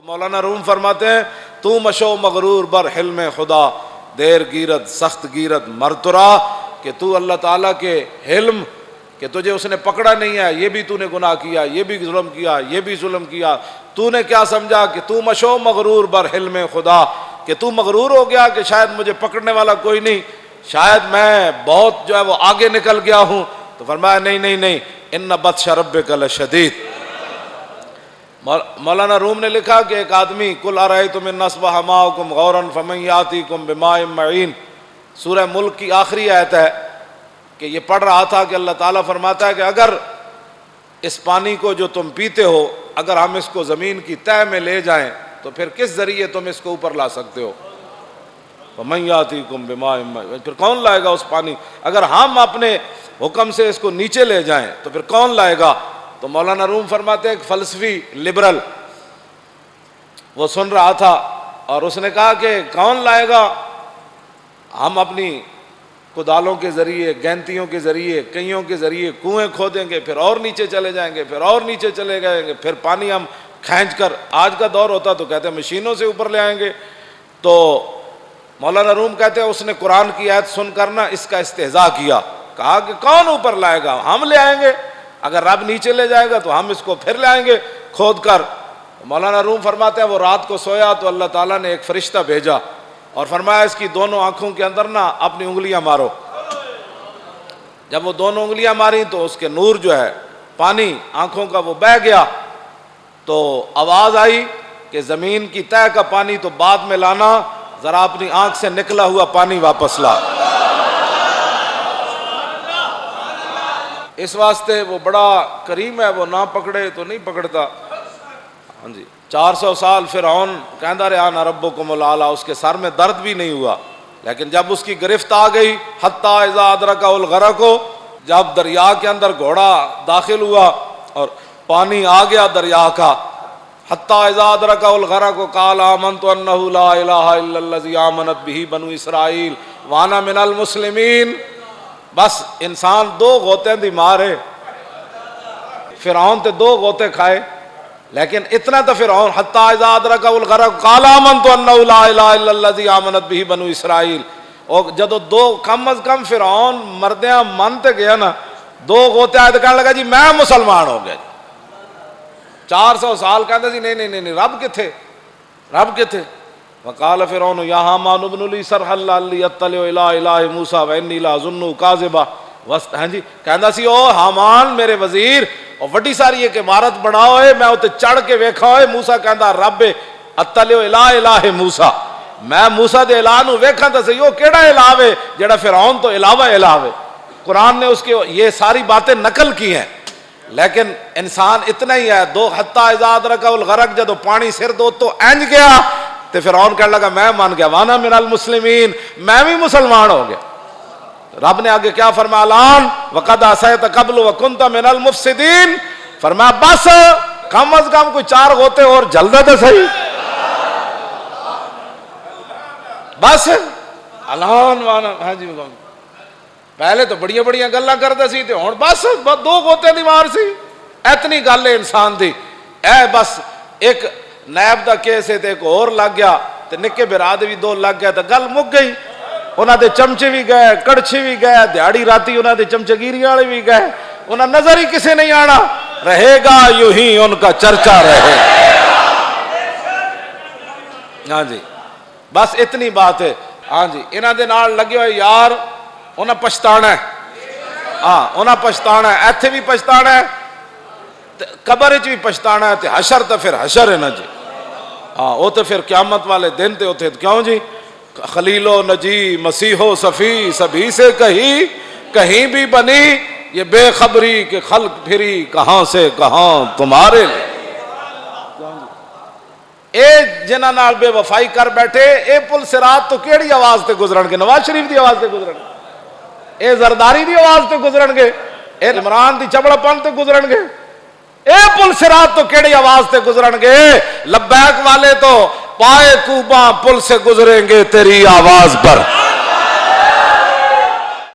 مولانا روم فرماتے ہیں تو مشو مغرور بر حلم خدا، دیر گیرت سخت گیرت مرترا، کہ تو اللہ تعالیٰ کے حلم، کہ تجھے اس نے پکڑا نہیں ہے، یہ بھی تو نے گناہ کیا، یہ بھی ظلم کیا، یہ بھی ظلم کیا، تو نے کیا سمجھا کہ تو مشو مغرور بر حلم خدا، کہ تو مغرور ہو گیا کہ شاید مجھے پکڑنے والا کوئی نہیں، شاید میں بہت جو ہے وہ آگے نکل گیا ہوں. تو فرمایا نہیں نہیں نہیں، ان بطش ربک لشدید. مولانا روم نے لکھا کہ ایک آدمی قل ارأیتم ان اصبح ماؤکم غورا فمن یاتیکم بماء معین، سورہ ملک کی آخری آیت ہے، کہ یہ پڑھ رہا تھا کہ اللہ تعالیٰ فرماتا ہے کہ اگر اس پانی کو جو تم پیتے ہو اگر ہم اس کو زمین کی تہہ میں لے جائیں تو پھر کس ذریعے تم اس کو اوپر لا سکتے ہو؟ فمن یاتیکم بماء معین، پھر کون لائے گا اس پانی؟ اگر ہم اپنے حکم سے اس کو نیچے لے جائیں تو پھر کون لائے گا؟ تو مولانا روم فرماتے ہیں ایک فلسفی لبرل وہ سن رہا تھا اور اس نے کہا کہ کون لائے گا؟ ہم اپنی کدالوں کے ذریعے، گینتیوں کے ذریعے، کئیوں کے ذریعے کنویں کھودیں گے، پھر اور نیچے چلے جائیں گے، پھر اور نیچے چلے جائیں گے، پھر پانی ہم کھینچ کر، آج کا دور ہوتا تو کہتے ہیں مشینوں سے اوپر لے آئیں گے. تو مولانا روم کہتے ہیں اس نے قرآن کی آیت سن کر نا اس کا استہزاء کیا، کہا کہ کون اوپر لائے گا؟ ہم لے آئیں گے، اگر رب نیچے لے جائے گا تو ہم اس کو پھر لے آئیں گے کھود کر. مولانا روم فرماتے ہیں وہ رات کو سویا تو اللہ تعالیٰ نے ایک فرشتہ بھیجا اور فرمایا اس کی دونوں آنکھوں کے اندر نا اپنی انگلیاں مارو. جب وہ دونوں انگلیاں ماری تو اس کے نور جو ہے پانی آنکھوں کا وہ بہہ گیا. تو آواز آئی کہ زمین کی تہہ کا پانی تو بعد میں لانا، ذرا اپنی آنکھ سے نکلا ہوا پانی واپس لا. اس واسطے وہ بڑا کریم ہے، وہ نہ پکڑے تو نہیں پکڑتا. ہاں جی، 400 سال فرعون کہندا رہا انا ربکم الاعلی، اس کے سر میں درد بھی نہیں ہوا، لیکن جب اس کی گرفت آ گئی حتی اذا ادرکہ الغرق، جب دریا کے اندر گھوڑا داخل ہوا اور پانی آ گیا دریا کا، حتی اذا ادرکہ الغرق قال آمنت انہ لا الہ الا الذی آمنت بہ بنو اسرائیل وانا من المسلمین. بس انسان دو غوطے دی مارے، فرعون تے دو غوطے کھائے، لیکن اتنا تو فرعون حتی اذا ادرکہ الغرق قال آمنت انہ لا الہ الا الذی آمنت بہ بنو اسرائیل. اور جدو دو کم از کم فرعون مردیاں من تے گیا نا، دو غوطے آئے تو کہنے لگا جی میں مسلمان ہو گیا. 400 سال کہتے جی نہیں نہیں نہیں، رب کتھے، رب کتھے؟ وقال فرعون یا حامان ابن لی صرحا لعلی اطلع الی الہ موسیٰ وانی لاظنہ کاذبا. ہاں جی کہندا سی او حامان میرے وزیر، اور وڈی ساری ایک عمارت بناؤ ہے، میں اتنے چڑھ کے ویکھا ہوئے. موسیٰ کہندا رب اطلع الی الہ موسیٰ، میں موسیٰ دے الہ نو ویکھا تے صحیح، او کیڑا الہ ہے جڑا فرعون تو علاوہ الہ ہے. قرآن نے اس کے یہ ساری باتیں نقل کی ہیں، لیکن انسان اتنا ہی ہے. دو حتی اذا ادرکہ الغرق، جدو پانی سر دو تو اینج گیا تے فرعون کہنے لگا میں مان گیا، وانا من المسلمین، میں بھی مسلمان ہو گیا. رب نے آگے کیا فرمایا؟ الان وقد عصیت قبل وکنت من المفسدین. فرمایا بس کم از کم کوئی 4 غوطے اور جلدہ تو صحیح، بس الان وانا. ہاں جی پہلے تو بڑیاں بڑیاں گلاں کردا سی تے ہن بس 2 غوطے دی مار سی. اتنی گل ہے انسان دی. اے بس ایک نیب دا کیس ہے تے ایک اور لگ گیا تے نکے برا دے بھی 2 لگ گیا تے گل مک گئی. انہاں دے چمچے بھی گئے، کڑچے بھی گئے، دیہڑی راتی انہاں دے چمچگیری والے بھی گئے، انہاں نظر ہی کسے نہیں آنا. رہے گا یوں ہی ان کا چرچا رہے. ہاں جی بس اتنی بات ہے. ہاں جی انہاں دے نال لگے ہوئے یار انہاں پچھتانا ہے. ہاں انہاں پچھتانا ہے، ایتھے بھی پچھتانا ہے، قبر وچ بھی پچھتانا ہے، تے حشر تے پھر حشر ہے نا جی. ہاں وہ تو پھر قیامت والے دن تے ہوتے کیوں جی. خلیل و نجی مسیح و صفی سبھی سے کہیں بھی بنی یہ بے خبری کہ خلق پھری کہاں سے کہاں تمہارے لیے. اے جنہاں نال بے وفائی کر بیٹھے اے پل صراط تو کیڑی آواز تے گزرن گے؟ نواز شریف دی آواز تے گزرن گے، اے زرداری دی آواز تے گزرن گے، اے عمران دی چبڑ پن تے گزرن گے. اے پل صراط تو کیڑی آواز تے گزرن گے؟ لبیک والے تو پائے کوباں پل سے گزریں گے تیری آواز پر.